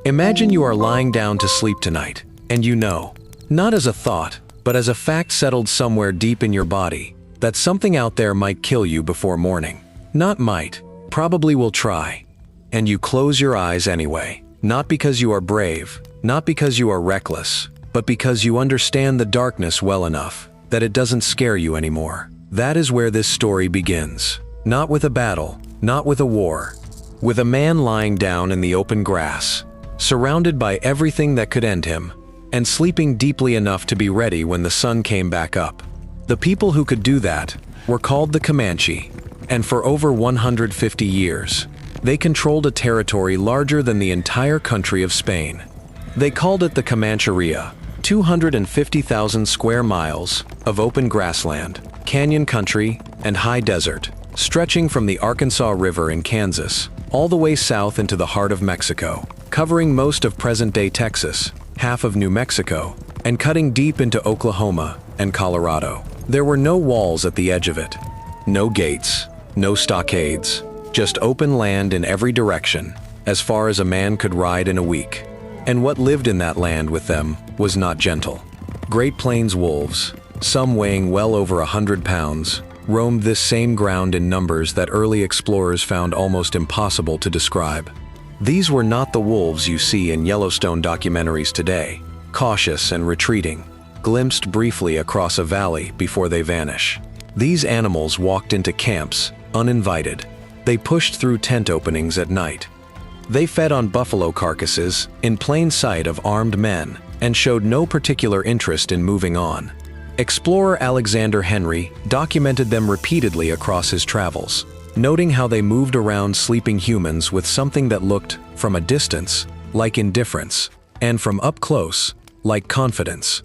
Imagine you are lying down to sleep tonight, and you know, not as a thought, but as a fact settled somewhere deep in your body, that something out there might kill you before morning. Not might, probably will try. And you close your eyes anyway, not because you are brave, not because you are reckless, but because you understand the darkness well enough that it doesn't scare you anymore. That is where this story begins. Not with a battle, not with a war, with a man lying down in the open grass, surrounded by everything that could end him, and sleeping deeply enough to be ready when the sun came back up. The people who could do that were called the Comanche, and for over 150 years, they controlled a territory larger than the entire country of Spain. They called it the Comancheria, 250,000 square miles of open grassland, canyon country, and high desert, stretching from the Arkansas River in Kansas all the way south into the heart of Mexico, covering most of present-day Texas, half of New Mexico, and cutting deep into Oklahoma and Colorado. There were no walls at the edge of it, no gates, no stockades, just open land in every direction, as far as a man could ride in a week. And what lived in that land with them was not gentle. Great Plains wolves, some weighing well over 100 pounds, roamed this same ground in numbers that early explorers found almost impossible to describe. These were not the wolves you see in Yellowstone documentaries today, cautious and retreating, glimpsed briefly across a valley before they vanish. These animals walked into camps, uninvited. They pushed through tent openings at night. They fed on buffalo carcasses in plain sight of armed men and showed no particular interest in moving on. Explorer Alexander Henry documented them repeatedly across his travels, noting how they moved around sleeping humans with something that looked, from a distance, like indifference, and from up close, like confidence.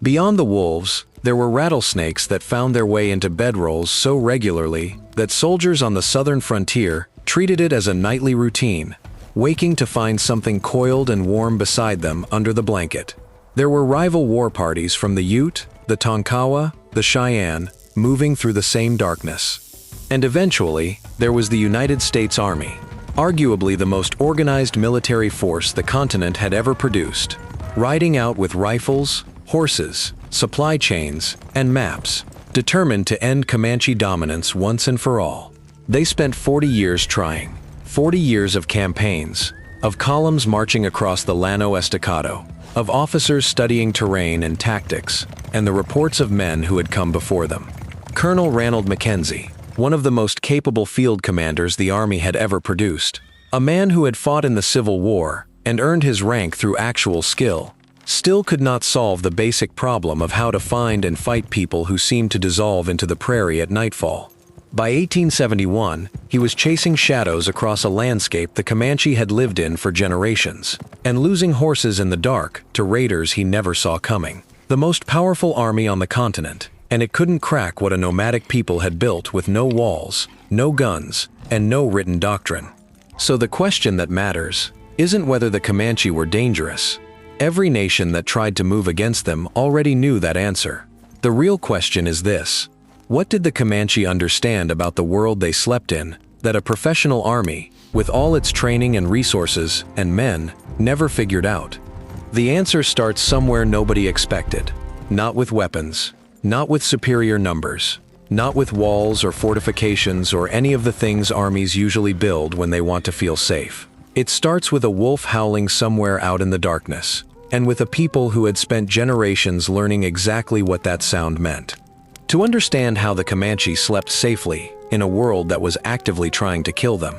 Beyond the wolves, there were rattlesnakes that found their way into bedrolls so regularly that soldiers on the southern frontier treated it as a nightly routine, waking to find something coiled and warm beside them under the blanket. There were rival war parties from the Ute, the Tonkawa, the Cheyenne, moving through the same darkness. And eventually, there was the United States Army, arguably the most organized military force the continent had ever produced, riding out with rifles, horses, supply chains, and maps, determined to end Comanche dominance once and for all. They spent 40 years trying, 40 years of campaigns, of columns marching across the Llano Estacado, of officers studying terrain and tactics, and the reports of men who had come before them. Colonel Ranald Mackenzie, one of the most capable field commanders the Army had ever produced, a man who had fought in the Civil War and earned his rank through actual skill, still could not solve the basic problem of how to find and fight people who seemed to dissolve into the prairie at nightfall. By 1871, he was chasing shadows across a landscape the Comanche had lived in for generations, and losing horses in the dark to raiders he never saw coming. The most powerful army on the continent, and it couldn't crack what a nomadic people had built with no walls, no guns, and no written doctrine. So the question that matters isn't whether the Comanche were dangerous. Every nation that tried to move against them already knew that answer. The real question is this: what did the Comanche understand about the world they slept in that a professional army, with all its training and resources and men, never figured out? The answer starts somewhere nobody expected. Not with weapons, not with superior numbers, not with walls or fortifications or any of the things armies usually build when they want to feel safe. It starts with a wolf howling somewhere out in the darkness, and with a people who had spent generations learning exactly what that sound meant. To understand how the Comanche slept safely in a world that was actively trying to kill them,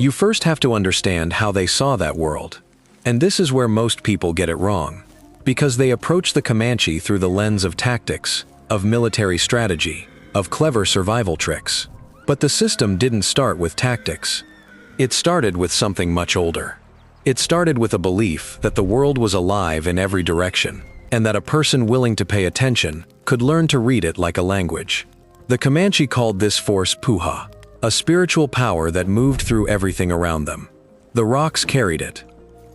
you first have to understand how they saw that world. And this is where most people get it wrong, because they approach the Comanche through the lens of tactics, of military strategy, of clever survival tricks. But the system didn't start with tactics. It started with something much older. It started with a belief that the world was alive in every direction, and that a person willing to pay attention could learn to read it like a language. The Comanche called this force Puha, a spiritual power that moved through everything around them. The rocks carried it.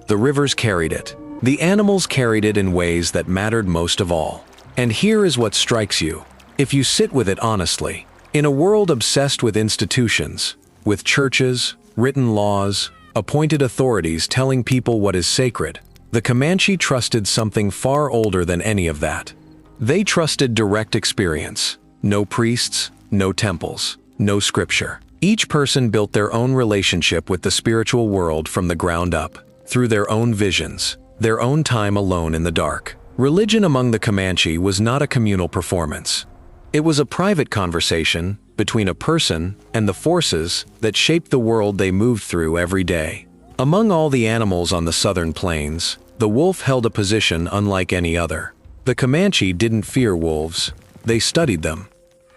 The rivers carried it. The animals carried it in ways that mattered most of all. And here is what strikes you, if you sit with it honestly. In a world obsessed with institutions, with churches, written laws, appointed authorities telling people what is sacred. The Comanche trusted something far older than any of that. They trusted direct experience. No priests, no temples, no scripture. Each person built their own relationship with the spiritual world from the ground up, through their own visions, their own time alone in the dark. Religion among the Comanche was not a communal performance. It was a private conversation between a person and the forces that shaped the world they moved through every day. Among all the animals on the southern plains, the wolf held a position unlike any other. The Comanche didn't fear wolves, they studied them.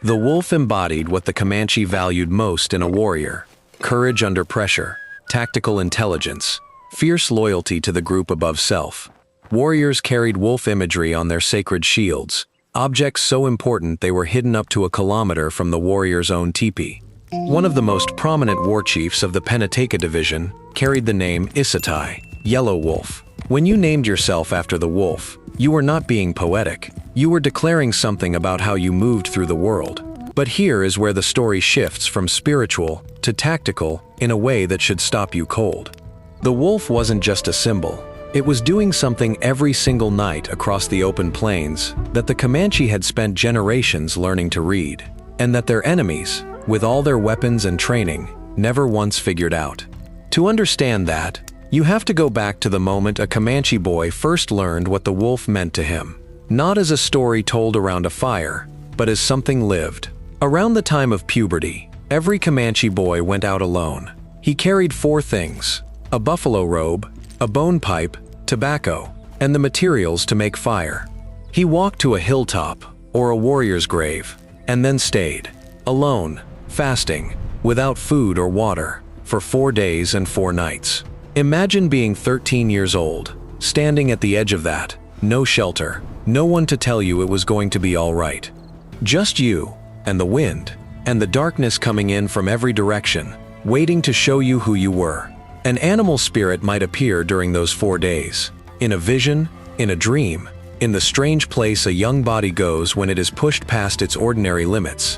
The wolf embodied what the Comanche valued most in a warrior: courage under pressure, tactical intelligence, fierce loyalty to the group above self. Warriors carried wolf imagery on their sacred shields, objects so important they were hidden up to a kilometer from the warrior's own teepee. One of the most prominent war chiefs of the Pentateuch division carried the name Isatai, Yellow Wolf. When you named yourself after the wolf, you were not being poetic. You were declaring something about how you moved through the world. But here is where the story shifts from spiritual to tactical in a way that should stop you cold. The wolf wasn't just a symbol. It was doing something every single night across the open plains that the Comanche had spent generations learning to read, and that their enemies, with all their weapons and training, never once figured out. To understand that, you have to go back to the moment a Comanche boy first learned what the wolf meant to him. Not as a story told around a fire, but as something lived. Around the time of puberty, every Comanche boy went out alone. He carried 4 things: a buffalo robe, a bone pipe, tobacco, and the materials to make fire. He walked to a hilltop, or a warrior's grave, and then stayed, alone, fasting, without food or water, for 4 days and 4 nights. Imagine being 13 years old, standing at the edge of that, no shelter, no one to tell you it was going to be all right. Just you, and the wind, and the darkness coming in from every direction, waiting to show you who you were. An animal spirit might appear during those 4 days, in a vision, in a dream, in the strange place a young body goes when it is pushed past its ordinary limits.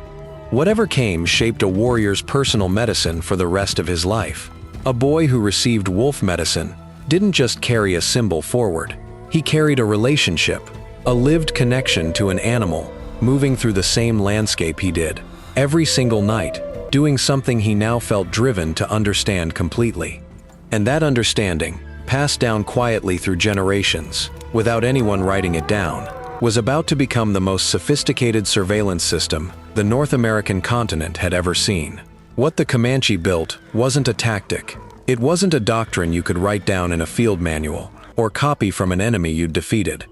Whatever came shaped a warrior's personal medicine for the rest of his life. A boy who received wolf medicine didn't just carry a symbol forward. He carried a relationship, a lived connection to an animal, moving through the same landscape he did, every single night, doing something he now felt driven to understand completely. And that understanding, passed down quietly through generations, without anyone writing it down, was about to become the most sophisticated surveillance system the North American continent had ever seen. What the Comanche built wasn't a tactic. It wasn't a doctrine you could write down in a field manual, or copy from an enemy you'd defeated.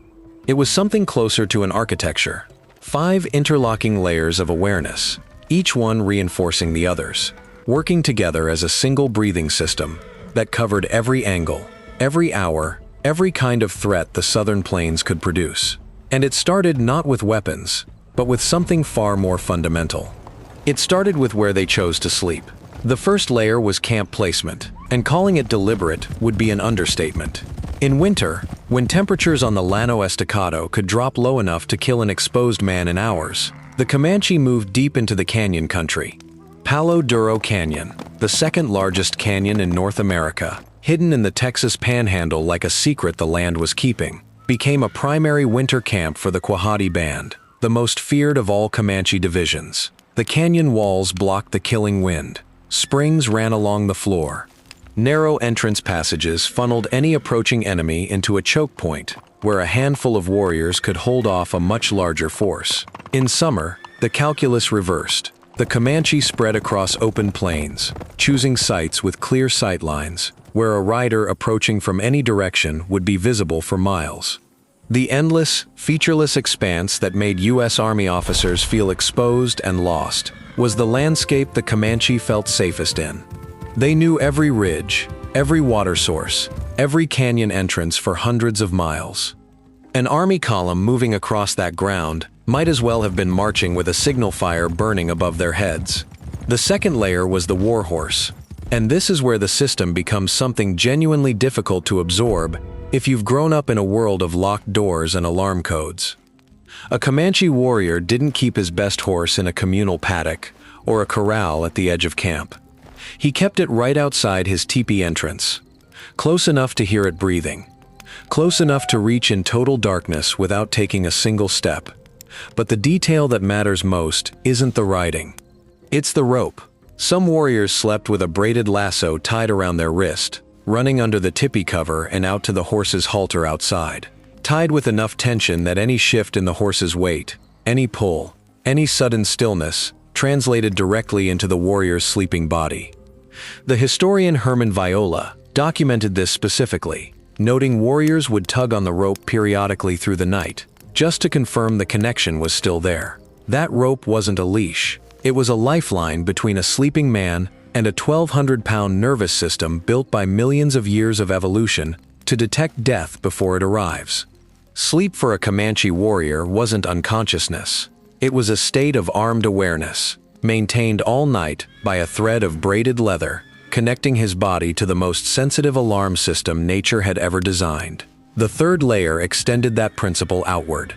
It was something closer to an architecture. 5 interlocking layers of awareness, each one reinforcing the others, working together as a single breathing system that covered every angle, every hour, every kind of threat the southern plains could produce. And it started not with weapons, but with something far more fundamental. It started with where they chose to sleep. The first layer was camp placement, and calling it deliberate would be an understatement. In winter, when temperatures on the Llano Estacado could drop low enough to kill an exposed man in hours, the Comanche moved deep into the canyon country. Palo Duro Canyon, the second largest canyon in North America, hidden in the Texas Panhandle like a secret the land was keeping, became a primary winter camp for the Quahati Band, the most feared of all Comanche divisions. The canyon walls blocked the killing wind. Springs ran along the floor. Narrow entrance passages funneled any approaching enemy into a choke point, where a handful of warriors could hold off a much larger force. In summer, the calculus reversed. The Comanche spread across open plains, choosing sites with clear sightlines, where a rider approaching from any direction would be visible for miles. The endless, featureless expanse that made U.S. Army officers feel exposed and lost was the landscape the Comanche felt safest in. They knew every ridge, every water source, every canyon entrance for hundreds of miles. An army column moving across that ground might as well have been marching with a signal fire burning above their heads. The second layer was the warhorse, and this is where the system becomes something genuinely difficult to absorb if you've grown up in a world of locked doors and alarm codes. A Comanche warrior didn't keep his best horse in a communal paddock or a corral at the edge of camp. He kept it right outside his teepee entrance, close enough to hear it breathing, close enough to reach in total darkness without taking a single step. But the detail that matters most isn't the riding. It's the rope. Some warriors slept with a braided lasso tied around their wrist, running under the tippy cover and out to the horse's halter outside, tied with enough tension that any shift in the horse's weight, any pull, any sudden stillness, translated directly into the warrior's sleeping body. The historian Herman Viola documented this specifically, noting warriors would tug on the rope periodically through the night, just to confirm the connection was still there. That rope wasn't a leash. It was a lifeline between a sleeping man and a 1,200-pound nervous system built by millions of years of evolution to detect death before it arrives. Sleep for a Comanche warrior wasn't unconsciousness. It was a state of armed awareness, maintained all night by a thread of braided leather, connecting his body to the most sensitive alarm system nature had ever designed. The third layer extended that principle outward.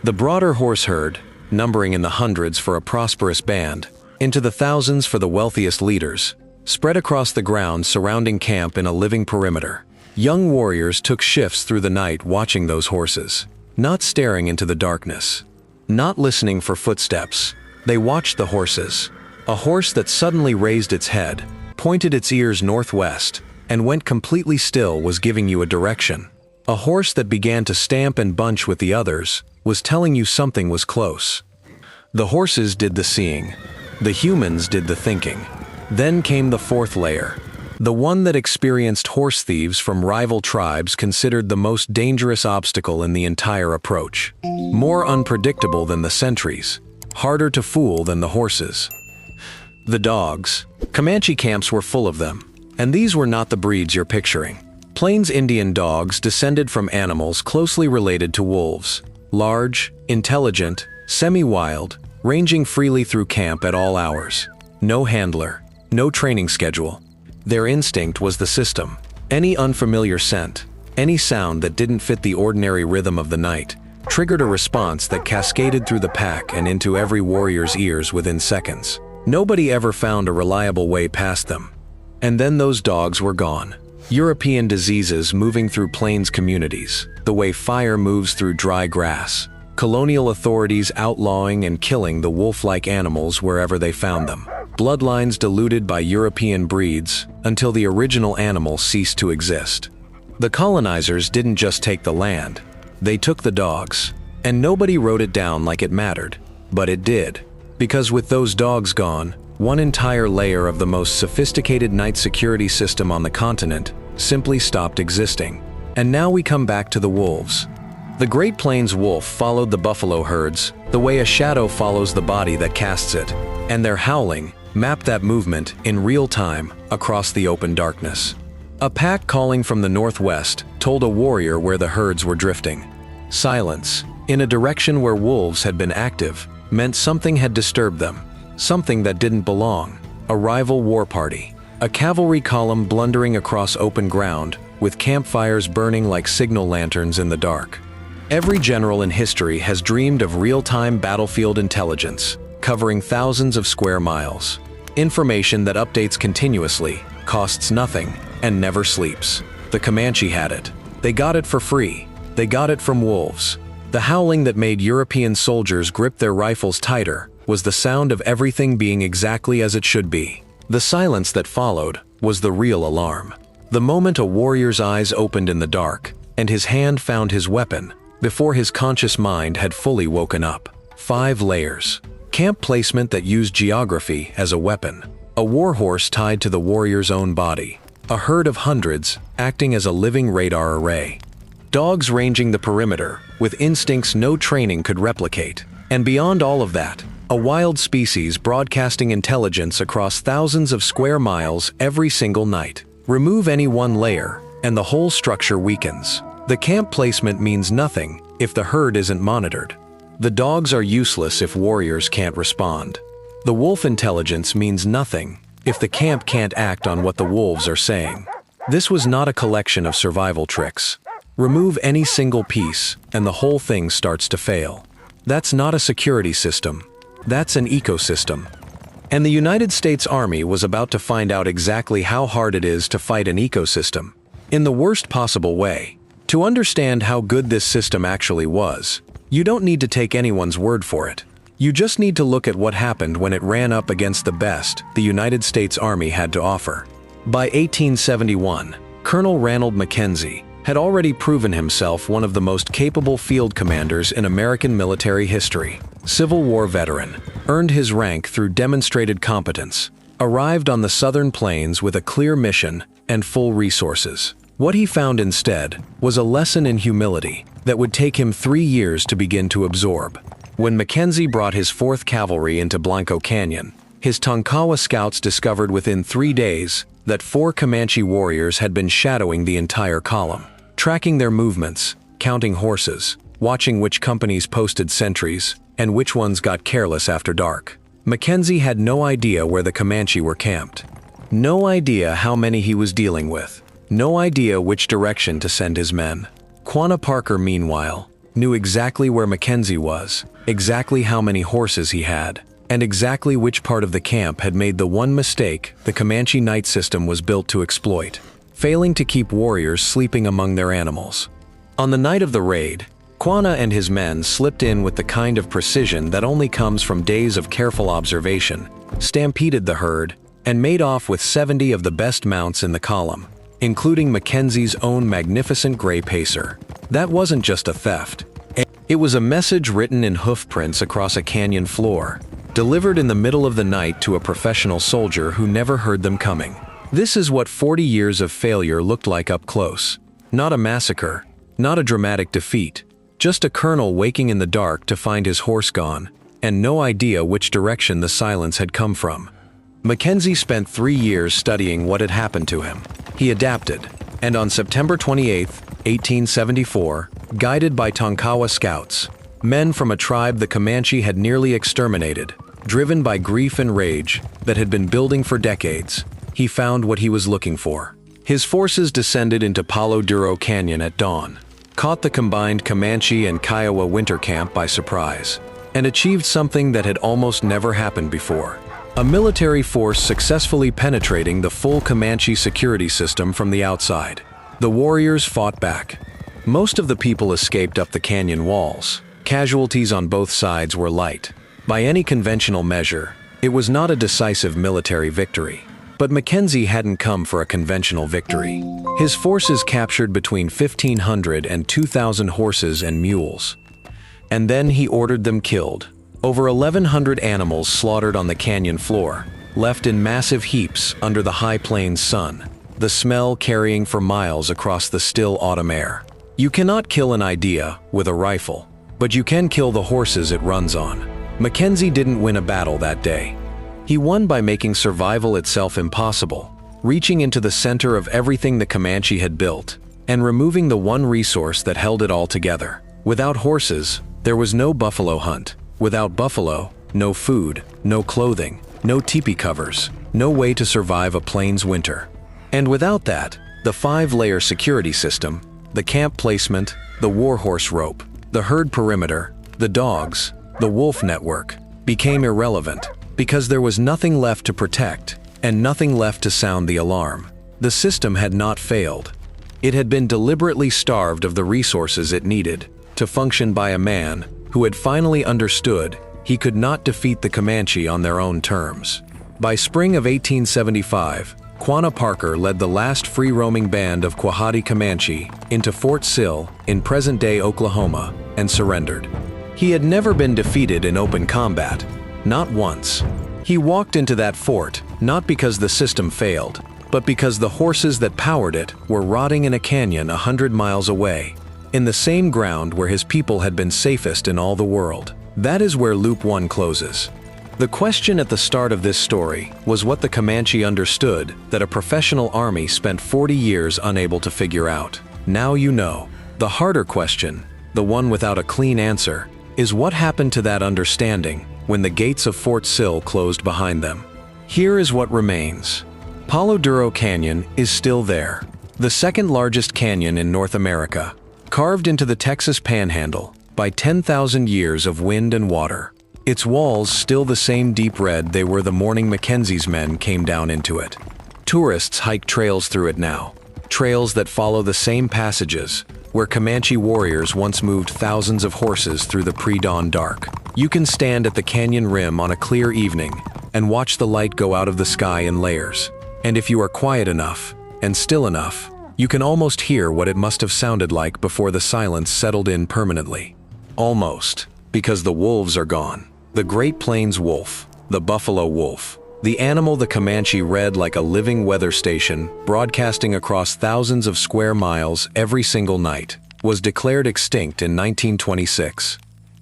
The broader horse herd, numbering in the hundreds for a prosperous band, into the thousands for the wealthiest leaders, spread across the ground surrounding camp in a living perimeter. Young warriors took shifts through the night watching those horses, not staring into the darkness, not listening for footsteps. They watched the horses. A horse that suddenly raised its head, pointed its ears northwest, and went completely still was giving you a direction. A horse that began to stamp and bunch with the others was telling you something was close. The horses did the seeing. The humans did the thinking. Then came the fourth layer, the one that experienced horse thieves from rival tribes considered the most dangerous obstacle in the entire approach. More unpredictable than the sentries, harder to fool than the horses. The dogs. Comanche camps were full of them, and these were not the breeds you're picturing. Plains Indian dogs descended from animals closely related to wolves, large, intelligent, semi-wild, ranging freely through camp at all hours. No handler, no training schedule. Their instinct was the system. Any unfamiliar scent, any sound that didn't fit the ordinary rhythm of the night, triggered a response that cascaded through the pack and into every warrior's ears within seconds. Nobody ever found a reliable way past them. And then those dogs were gone. European diseases moving through plains communities, the way fire moves through dry grass. Colonial authorities outlawing and killing the wolf-like animals wherever they found them. Bloodlines diluted by European breeds until the original animal ceased to exist. The colonizers didn't just take the land, they took the dogs. And nobody wrote it down like it mattered, but it did. Because with those dogs gone, one entire layer of the most sophisticated night security system on the continent simply stopped existing. And now we come back to the wolves. The Great Plains wolf followed the buffalo herds the way a shadow follows the body that casts it, and their howling mapped that movement in real time across the open darkness. A pack calling from the northwest told a warrior where the herds were drifting. Silence, in a direction where wolves had been active, meant something had disturbed them, something that didn't belong. A rival war party, a cavalry column blundering across open ground, with campfires burning like signal lanterns in the dark. Every general in history has dreamed of real-time battlefield intelligence, covering thousands of square miles. Information that updates continuously, costs nothing, and never sleeps. The Comanche had it. They got it for free. They got it from wolves. The howling that made European soldiers grip their rifles tighter was the sound of everything being exactly as it should be. The silence that followed was the real alarm. The moment a warrior's eyes opened in the dark, and his hand found his weapon, before his conscious mind had fully woken up. 5 layers. Camp placement that used geography as a weapon. A warhorse tied to the warrior's own body. A herd of hundreds acting as a living radar array. Dogs ranging the perimeter with instincts no training could replicate. And beyond all of that, a wild species broadcasting intelligence across thousands of square miles every single night. Remove any one layer, and the whole structure weakens. The camp placement means nothing if the herd isn't monitored. The dogs are useless if warriors can't respond. The wolf intelligence means nothing if the camp can't act on what the wolves are saying. This was not a collection of survival tricks. Remove any single piece, and the whole thing starts to fail. That's not a security system. That's an ecosystem. And the United States Army was about to find out exactly how hard it is to fight an ecosystem, in the worst possible way. To understand how good this system actually was, you don't need to take anyone's word for it. You just need to look at what happened when it ran up against the best the United States Army had to offer. By 1871, Colonel Ranald Mackenzie had already proven himself one of the most capable field commanders in American military history. Civil War veteran, earned his rank through demonstrated competence, arrived on the southern plains with a clear mission and full resources. What he found instead was a lesson in humility that would take him 3 years to begin to absorb. When Mackenzie brought his 4th Cavalry into Blanco Canyon, his Tonkawa scouts discovered within 3 days that 4 Comanche warriors had been shadowing the entire column, tracking their movements, counting horses, watching which companies posted sentries, and which ones got careless after dark. Mackenzie had no idea where the Comanche were camped. No idea how many he was dealing with. No idea which direction to send his men. Quanah Parker, meanwhile, knew exactly where Mackenzie was, exactly how many horses he had, and exactly which part of the camp had made the one mistake the Comanche night system was built to exploit, failing to keep warriors sleeping among their animals. On the night of the raid, Quanah and his men slipped in with the kind of precision that only comes from days of careful observation, stampeded the herd, and made off with 70 of the best mounts in the column, including Mackenzie's own magnificent gray pacer. That wasn't just a theft. It was a message written in hoof prints across a canyon floor, delivered in the middle of the night to a professional soldier who never heard them coming. This is what 40 years of failure looked like up close. Not a massacre, not a dramatic defeat, just a colonel waking in the dark to find his horse gone, and no idea which direction the silence had come from. Mackenzie spent 3 years studying what had happened to him. He adapted, and on September 28, 1874, guided by Tonkawa scouts, men from a tribe the Comanche had nearly exterminated, driven by grief and rage that had been building for decades, he found what he was looking for. His forces descended into Palo Duro Canyon at dawn, caught the combined Comanche and Kiowa winter camp by surprise, and achieved something that had almost never happened before. A military force successfully penetrating the full Comanche security system from the outside. The warriors fought back. Most of the people escaped up the canyon walls. Casualties on both sides were light. By any conventional measure, it was not a decisive military victory. But Mackenzie hadn't come for a conventional victory. His forces captured between 1,500 and 2,000 horses and mules. And then he ordered them killed. Over 1,100 animals slaughtered on the canyon floor, left in massive heaps under the high plains sun, the smell carrying for miles across the still autumn air. You cannot kill an idea with a rifle, but you can kill the horses it runs on. Mackenzie didn't win a battle that day. He won by making survival itself impossible, reaching into the center of everything the Comanche had built, and removing the one resource that held it all together. Without horses, there was no buffalo hunt. Without buffalo, no food, no clothing, no teepee covers, no way to survive a plains winter. And without that, the 5-layer security system, the camp placement, the warhorse rope, the herd perimeter, the dogs, the wolf network, became irrelevant, because there was nothing left to protect, and nothing left to sound the alarm. The system had not failed. It had been deliberately starved of the resources it needed to function by a man who had finally understood he could not defeat the Comanche on their own terms. By spring of 1875, Quanah Parker led the last free-roaming band of Quahati Comanche into Fort Sill in present-day Oklahoma and surrendered. He had never been defeated in open combat, not once. He walked into that fort not because the system failed, but because the horses that powered it were rotting in a canyon 100 miles away, in the same ground where his people had been safest in all the world. That is where Loop 1 closes. The question at the start of this story was what the Comanche understood that a professional army spent 40 years unable to figure out. Now you know. The harder question, the one without a clean answer, is what happened to that understanding when the gates of Fort Sill closed behind them. Here is what remains. Palo Duro Canyon is still there, the second largest canyon in North America, carved into the Texas Panhandle by 10,000 years of wind and water. its walls still the same deep red they were the morning Mackenzie's men came down into it. Tourists hike trails through it now, trails that follow the same passages where Comanche warriors once moved thousands of horses through the pre-dawn dark. You can stand at the canyon rim on a clear evening and watch the light go out of the sky in layers. And if you are quiet enough and still enough, you can almost hear what it must have sounded like before the silence settled in permanently. Almost, because the wolves are gone. The Great Plains wolf, the buffalo wolf, the animal the Comanche read like a living weather station, broadcasting across thousands of square miles every single night, was declared extinct in 1926.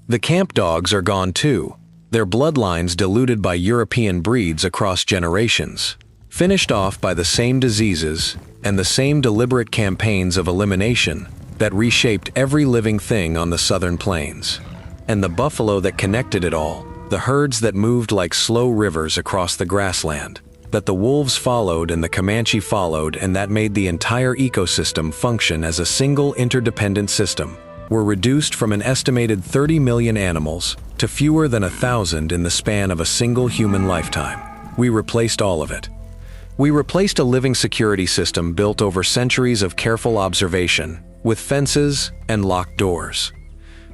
The camp dogs are gone too, their bloodlines diluted by European breeds across generations, finished off by the same diseases and the same deliberate campaigns of elimination that reshaped every living thing on the southern plains. And the buffalo that connected it all, the herds that moved like slow rivers across the grassland, that the wolves followed and the Comanche followed, and that made the entire ecosystem function as a single interdependent system, were reduced from an estimated 30 million animals to fewer than 1,000 in the span of a single human lifetime. We replaced all of it. We replaced a living security system built over centuries of careful observation, with fences and locked doors.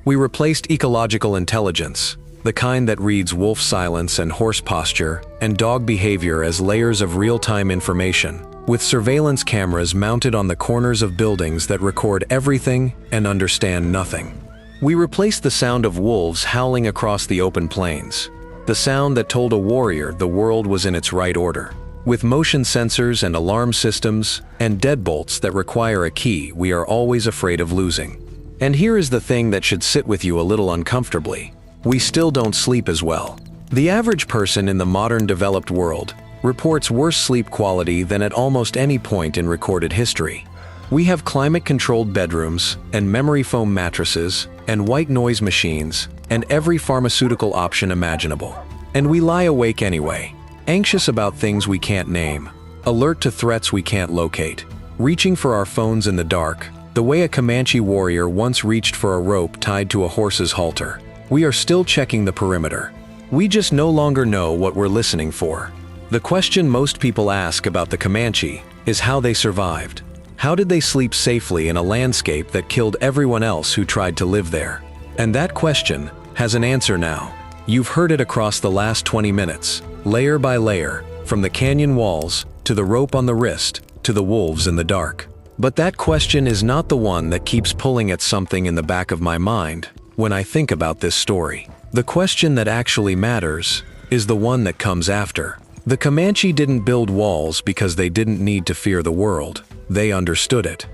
We replaced ecological intelligence, the kind that reads wolf silence and horse posture and dog behavior as layers of real-time information, with surveillance cameras mounted on the corners of buildings that record everything and understand nothing. We replaced the sound of wolves howling across the open plains, the sound that told a warrior the world was in its right order, with motion sensors and alarm systems and deadbolts that require a key we are always afraid of losing. And here is the thing that should sit with you a little uncomfortably. We still don't sleep as well. The average person in the modern developed world reports worse sleep quality than at almost any point in recorded history. We have climate-controlled bedrooms and memory foam mattresses and white noise machines and every pharmaceutical option imaginable. And we lie awake anyway, anxious about things we can't name, alert to threats we can't locate, reaching for our phones in the dark, the way a Comanche warrior once reached for a rope tied to a horse's halter. We are still checking the perimeter. We just no longer know what we're listening for. The question most people ask about the Comanche is how they survived. How did they sleep safely in a landscape that killed everyone else who tried to live there? And that question has an answer now. You've heard it across the last 20 minutes, layer by layer, from the canyon walls to the rope on the wrist to the wolves in the dark. But that question is not the one that keeps pulling at something in the back of my mind when I think about this story. The question that actually matters is the one that comes after. The Comanche didn't build walls because they didn't need to fear the world. They understood it.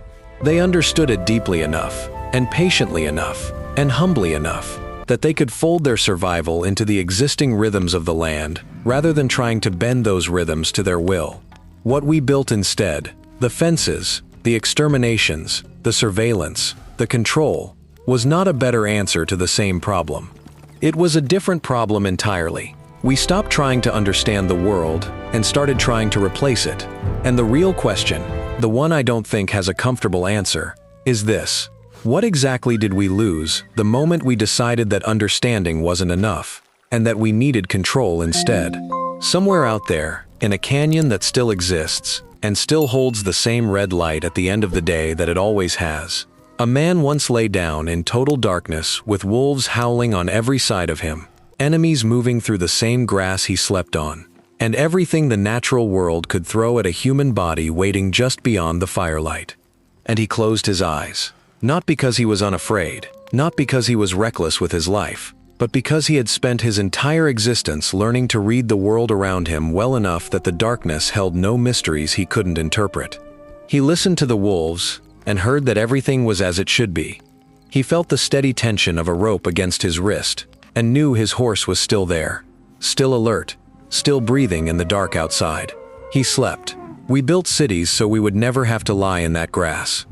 They understood it deeply enough, and patiently enough, and humbly enough, that they could fold their survival into the existing rhythms of the land, rather than trying to bend those rhythms to their will. What we built instead, the fences, the exterminations, the surveillance, the control, was not a better answer to the same problem. It was a different problem entirely. We stopped trying to understand the world and started trying to replace it. And the real question, the one I don't think has a comfortable answer, is this: what exactly did we lose the moment we decided that understanding wasn't enough, and that we needed control instead? Somewhere out there, in a canyon that still exists, and still holds the same red light at the end of the day that it always has, a man once lay down in total darkness with wolves howling on every side of him, enemies moving through the same grass he slept on, and everything the natural world could throw at a human body waiting just beyond the firelight. And he closed his eyes, not because he was unafraid, not because he was reckless with his life, but because he had spent his entire existence learning to read the world around him well enough that the darkness held no mysteries he couldn't interpret. He listened to the wolves and heard that everything was as it should be. He felt the steady tension of a rope against his wrist and knew his horse was still there, still alert, still breathing in the dark outside. He slept. We built cities so we would never have to lie in that grass.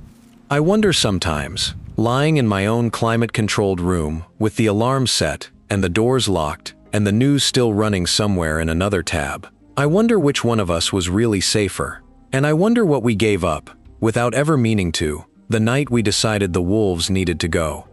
I wonder sometimes, lying in my own climate-controlled room with the alarm set and the doors locked and the news still running somewhere in another tab, I wonder which one of us was really safer. And I wonder what we gave up, without ever meaning to, the night we decided the wolves needed to go.